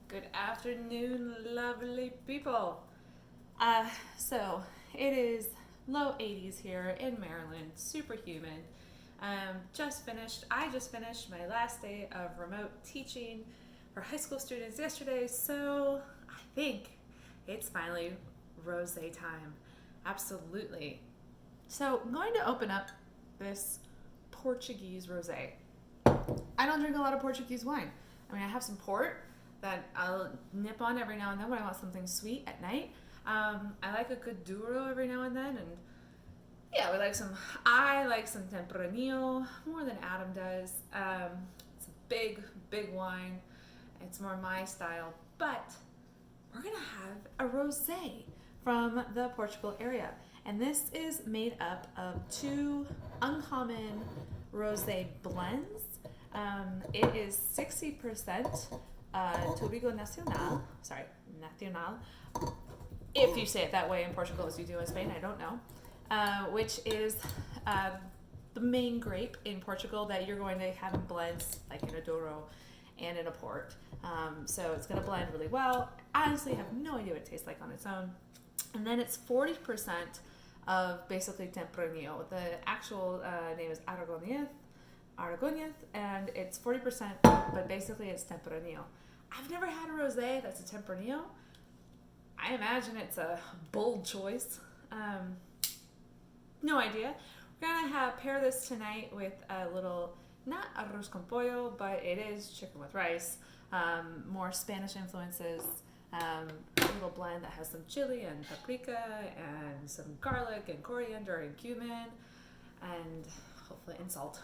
Good afternoon, lovely people. So it is low 80s here in Maryland, super humid. I just finished my last day of remote teaching for high school students yesterday, so I think it's finally rosé time. Absolutely. So I'm going to open up this Portuguese rosé. I don't drink a lot of Portuguese wine. I mean, I have some port that I'll nip on every now and then when I want something sweet at night. I like a good duro every now and then, and yeah, I like some tempranillo more than Adam does. It's a big, big wine. It's more my style, but we're gonna have a rosé from the Portugal area, and this is made up of two uncommon rosé blends. It is 60% Tourigo Nacional. Sorry, Nacional. If you say it that way in Portugal as you do in Spain, I don't know. Which is the main grape in Portugal that you're going to have in blends like in a Douro and in a port. So it's going to blend really well. I honestly have no idea what it tastes like on its own. And then it's 40% of basically Tempranillo. The actual name is Aragonez, and it's 40%, but basically it's Tempranillo. I've never had a rosé that's a Tempranillo. I imagine it's a bold choice. No idea. We're gonna pair this tonight with a little, not arroz con pollo, but it is chicken with rice. More Spanish influences. A little blend that has some chili and paprika and some garlic and coriander and cumin and hopefully and salt.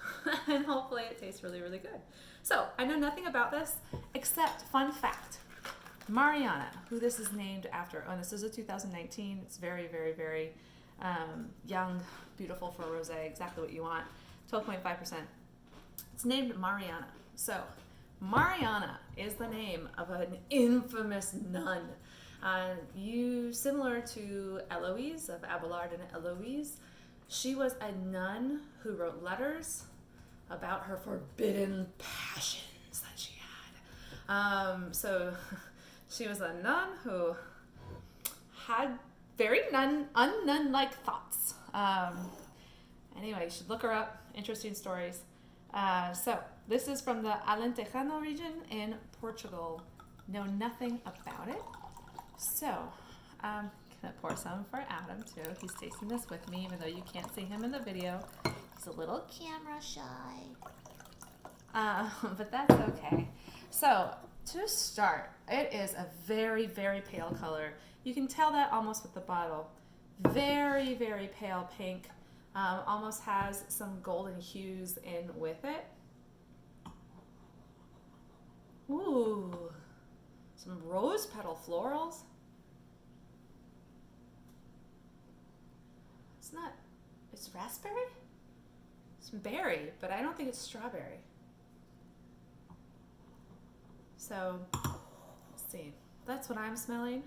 And hopefully it tastes really, really good. So I know nothing about this except fun fact. Mariana, who this is named after. Oh, this is a 2019. It's very, very, very young, beautiful for rosé, exactly what you want. 12.5%. It's named Mariana. So Mariana is the name of an infamous nun. Similar to Eloise of Abelard and Eloise, she was a nun who wrote letters about her forbidden passions that she had. So she was a nun who had very un-nun-like thoughts. Anyway, you should look her up. Interesting stories. So this is from the Alentejano region in Portugal. Know nothing about it. So I'm gonna pour some for Adam too. He's tasting this with me, even though you can't see him in the video. He's a little camera shy. But that's okay. So to start, it is a very, very pale color. You can tell that almost with the bottle. Very, very pale pink. Almost has some golden hues in with it. Ooh, some rose petal florals. It's raspberry? It's berry, but I don't think it's strawberry. So, let's see. That's what I'm smelling.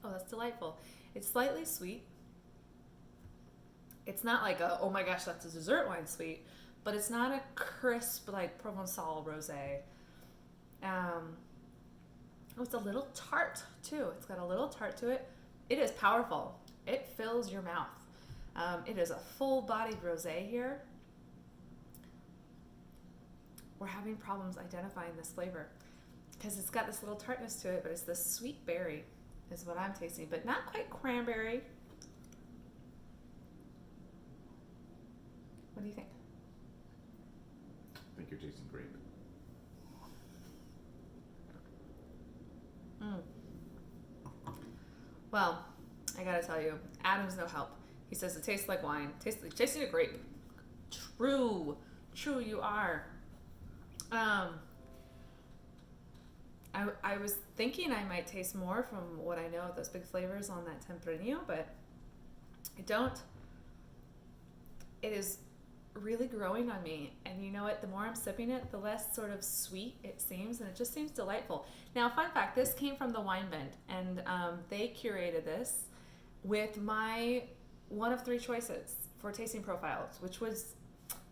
Oh, that's delightful. It's slightly sweet. It's not like a, oh my gosh, that's a dessert wine sweet, but it's not a crisp like Provençal rosé. It's a little tart too. It's got a little tart to it. It is powerful. It fills your mouth. It is a full-bodied rosé here. We're having problems identifying this flavor because it's got this little tartness to it, but it's this sweet berry is what I'm tasting, but not quite cranberry. What do you think? I think you're tasting grape. Well, I gotta tell you, Adam's no help. He says it tastes like wine. Tasting a grape. True, you are. I was thinking I might taste more from what I know of those big flavors on that Tempranillo, but I don't. It is really growing on me. And you know what? The more I'm sipping it, the less sort of sweet it seems, and it just seems delightful. Now, fun fact, this came from the Wine Bend, and they curated this with my one of three choices for tasting profiles, which was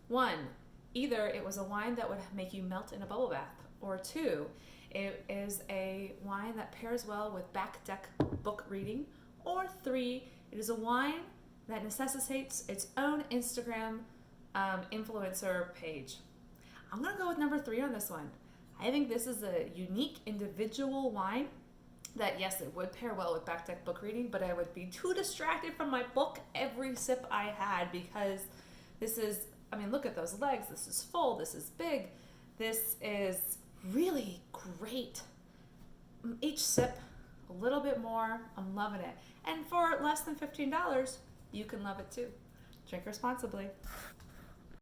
one, either it was a wine that would make you melt in a bubble bath, or two, it is a wine that pairs well with back deck book reading, or three, it is a wine that necessitates its own Instagram influencer page. I'm gonna go with number three on this one. I think this is a unique individual wine that, yes, it would pair well with back deck book reading, but I would be too distracted from my book every sip I had, because this is, I mean, look at those legs. This is full. This is big. This is really great. Each sip, a little bit more. I'm loving it. And for less than $15, you can love it too. Drink responsibly.